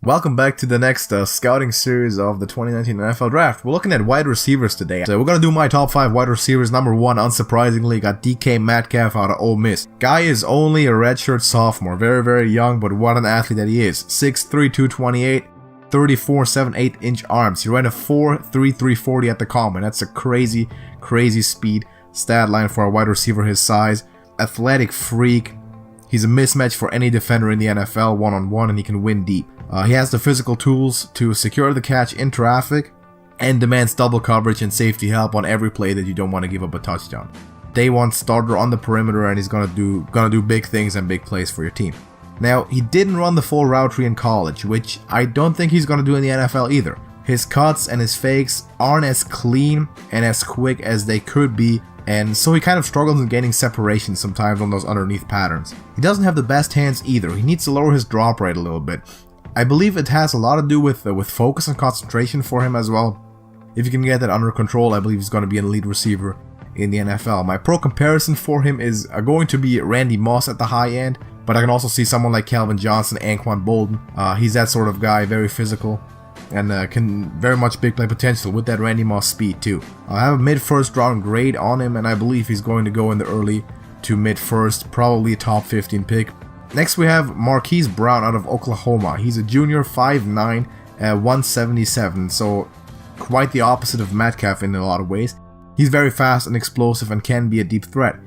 Welcome back to the next scouting series of the 2019 NFL Draft. We're looking at wide receivers today. So we're going to do my top 5 wide receivers. Number 1, unsurprisingly, got DK Metcalf out of Ole Miss. Guy is only a redshirt sophomore. Very, very young, but what an athlete that he is. 6'3", 228, 34.78 inch arms. He ran a 4.33 40 at the combine. That's a crazy, crazy speed stat line for a wide receiver his size. Athletic freak. He's a mismatch for any defender in the NFL one-on-one, and he can win deep. He has the physical tools to secure the catch in traffic and demands double coverage and safety help on every play that you don't want to give up a touchdown. Day 1 starter on the perimeter, and he's gonna do big things and big plays for your team. Now, he didn't run the full route tree in college, which I don't think he's gonna do in the NFL either. His cuts and his fakes aren't as clean and as quick as they could be, and so he kind of struggles in gaining separation sometimes on those underneath patterns. He doesn't have the best hands either. He needs to lower his drop rate a little bit. I believe it has a lot to do with focus and concentration for him as well. If you can get that under control, I believe he's going to be an elite receiver in the NFL. My pro comparison for him is going to be Randy Moss at the high end, but I can also see someone like Calvin Johnson, Anquan Bolden. He's that sort of guy, very physical, and can very much big play potential with that Randy Moss speed too. I have a mid-first round grade on him, and I believe he's going to go in the early to mid-first, probably a top 15 pick. Next we have Marquise Brown out of Oklahoma. He's a junior, 5'9", 177, so quite the opposite of Metcalf in a lot of ways. He's very fast and explosive and can be a deep threat.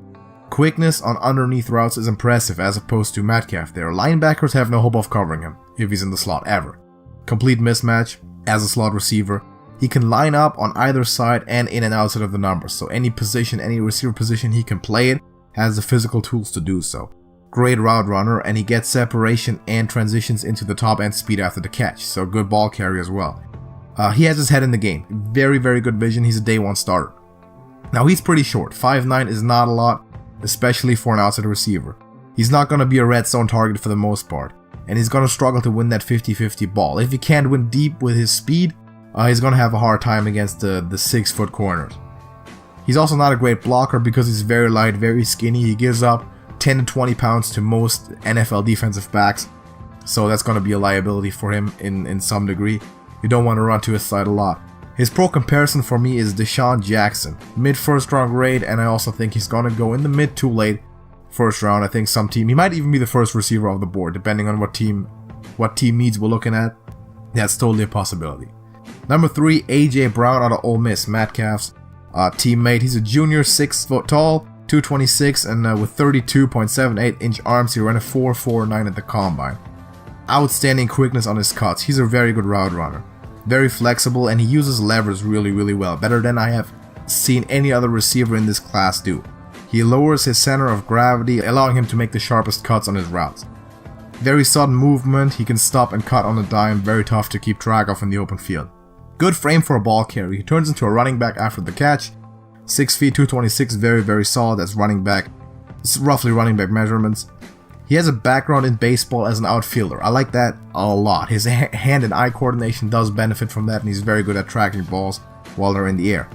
Quickness on underneath routes is impressive as opposed to Metcalf there. Linebackers have no hope of covering him if he's in the slot ever. Complete mismatch as a slot receiver. He can line up on either side and in and outside of the numbers, so any position, any receiver position he can play it, has the physical tools to do so. Great route runner, and he gets separation and transitions into the top end speed after the catch, so good ball carry as well. He has his head in the game. Very, very good vision. He's a day 1 starter. Now he's pretty short. 5'9" is not a lot, especially for an outside receiver. He's not going to be a red zone target for the most part, and he's going to struggle to win that 50-50 ball. If he can't win deep with his speed, he's going to have a hard time against the 6-foot corners. He's also not a great blocker because he's very light, very skinny. He gives up 10 to 20 pounds to most NFL defensive backs, so that's going to be a liability for him in some degree. You don't want to run to his side a lot. His pro comparison for me is Deshaun Jackson, mid-first round grade, and I also think he's going to go in the mid to late first round. I think some team, he might even be the first receiver off the board, depending on what team needs we're looking at. That's totally a possibility. Number 3, AJ Brown out of Ole Miss, Metcalf's teammate. He's a junior, 6 foot tall, 226, and with 32.78 inch arms, he ran a 4.49 at the combine. Outstanding quickness on his cuts. He's a very good route runner. Very flexible, and he uses levers really, really well. Better than I have seen any other receiver in this class do. He lowers his center of gravity, allowing him to make the sharpest cuts on his routes. Very sudden movement. He can stop and cut on a dime. Very tough to keep track of in the open field. Good frame for a ball carry. He turns into a running back after the catch. 6 feet, 226, very, very solid as running back. It's roughly running back measurements. He has a background in baseball as an outfielder. I like that a lot. His hand and eye coordination does benefit from that, and he's very good at tracking balls while they're in the air.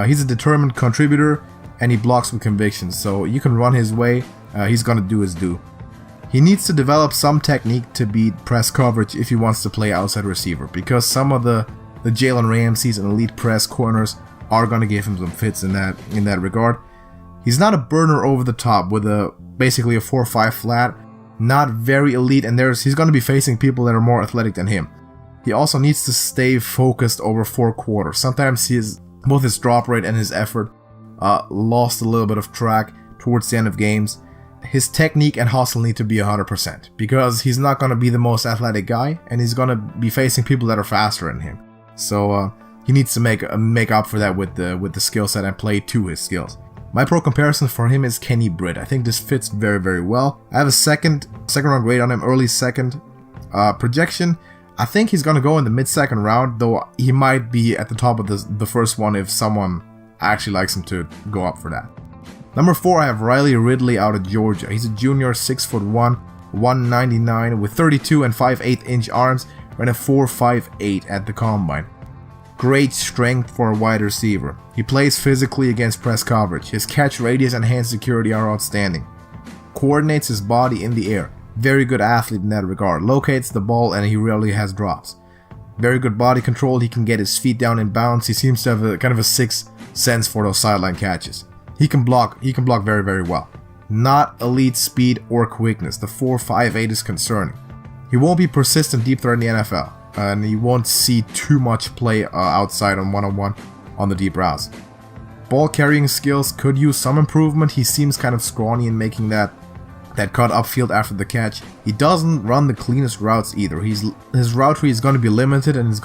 He's a determined contributor, and he blocks with conviction, so you can run his way. He's going to do his due. He needs to develop some technique to beat press coverage if he wants to play outside receiver, because some of the Jalen Ramseys and elite press corners are going to give him some fits in that regard. He's not a burner over the top with basically a 4.5 flat, not very elite, and he's going to be facing people that are more athletic than him. He also needs to stay focused over 4 quarters. Sometimes both his drop rate and his effort lost a little bit of track towards the end of games. His technique and hustle need to be 100% because he's not going to be the most athletic guy, and he's going to be facing people that are faster than him. So he needs to make up for that with the skill set and play to his skills. My pro comparison for him is Kenny Britt. I think this fits very, very well. I have a second round grade on him, early second. Projection, I think he's going to go in the mid-second round, though he might be at the top of the first one if someone actually likes him to go up for that. Number 4, I have Ridley out of Georgia. He's a junior, 6'1", 199 with 32 and 5/8 inch arms, ran a 4.58 at the combine. Great strength for a wide receiver. He plays physically against press coverage. His catch radius and hand security are outstanding. Coordinates his body in the air. Very good athlete in that regard. Locates the ball and he rarely has drops. Very good body control. He can get his feet down in bounds. He seems to have a kind of a sixth sense for those sideline catches. He can block very, very well. Not elite speed or quickness. The 4.58 is concerning. He won't be persistent deep threat in the NFL, and he won't see too much play outside on one-on-one on the deep routes. Ball carrying skills could use some improvement. He seems kind of scrawny in making that cut upfield after the catch. He doesn't run the cleanest routes either. His route tree is going to be limited, and it's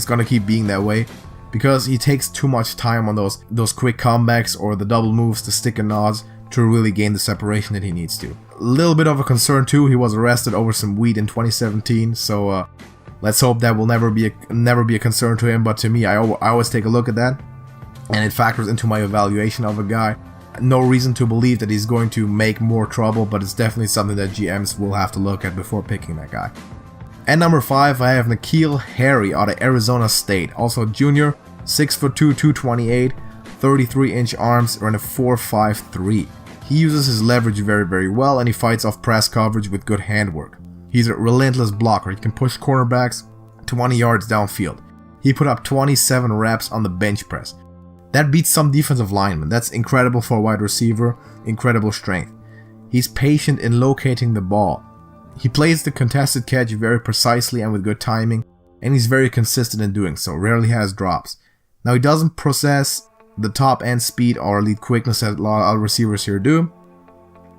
gonna keep being that way because he takes too much time on those quick comebacks or the double moves, the stick and nods, to really gain the separation that he needs to. A little bit of a concern too. He was arrested over some weed in 2017, so let's hope that will never be a concern to him. But to me, I always take a look at that, and it factors into my evaluation of a guy. No reason to believe that he's going to make more trouble, but it's definitely something that GMs will have to look at before picking that guy. And number 5, I have N'Keal Harry out of Arizona State. Also junior, 6'2", 228, 33-inch arms, and a 4.53. He uses his leverage very, very well, and he fights off press coverage with good handwork. He's a relentless blocker. He can push cornerbacks 20 yards downfield. He put up 27 reps on the bench press. That beats some defensive linemen. That's incredible for a wide receiver, incredible strength. He's patient in locating the ball. He plays the contested catch very precisely and with good timing, and he's very consistent in doing so, rarely has drops. Now he doesn't possess the top end speed or elite quickness that a lot of other receivers here do,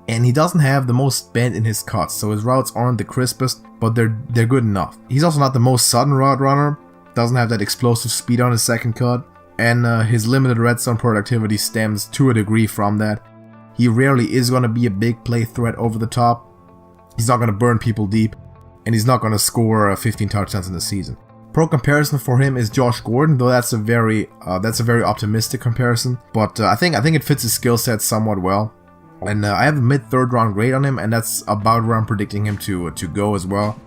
and he doesn't have the most bend in his cuts, so his routes aren't the crispest, but they're good enough. He's also not the most sudden route runner, doesn't have that explosive speed on his second cut, and his limited red zone productivity stems to a degree from that. He rarely is going to be a big play threat over the top. He's not going to burn people deep, and he's not going to score 15 touchdowns in the season. Pro comparison for him is Josh Gordon, though that's a very optimistic comparison. But I think it fits his skill set somewhat well, and I have a mid-third round grade on him, and that's about where I'm predicting him to go as well.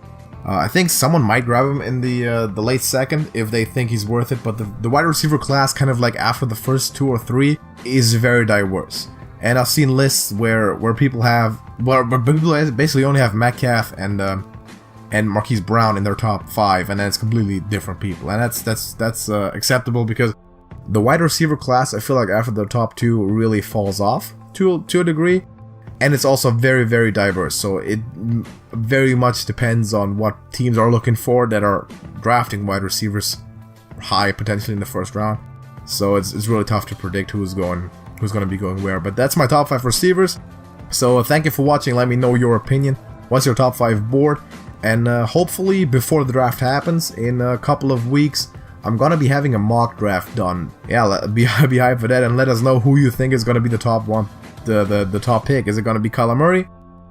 I think someone might grab him in the late second if they think he's worth it, but the wide receiver class, kind of like after the first 2 or 3, is very diverse. And I've seen lists where people basically only have Metcalf and Marquise Brown in their top 5, and then it's completely different people, and that's acceptable because the wide receiver class, I feel like after the top 2 really falls off to a degree. And it's also very, very diverse, so it very much depends on what teams are looking for that are drafting wide receivers high, potentially in the first round. So it's really tough to predict who's going to be going where. But that's my top 5 receivers. So thank you for watching. Let me know your opinion. What's your top 5 board? And hopefully before the draft happens in a couple of weeks, I'm gonna be having a mock draft done. Yeah, be hyped for that, and let us know who you think is gonna be the top one. The top pick. Is it going to be Kyler Murray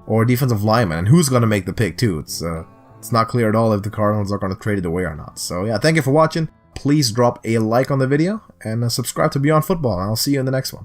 or defensive lineman? And who's going to make the pick too? It's not clear at all if the Cardinals are going to trade it away or not. So yeah, thank you for watching. Please drop a like on the video and subscribe to Beyond Football, and I'll see you in the next one.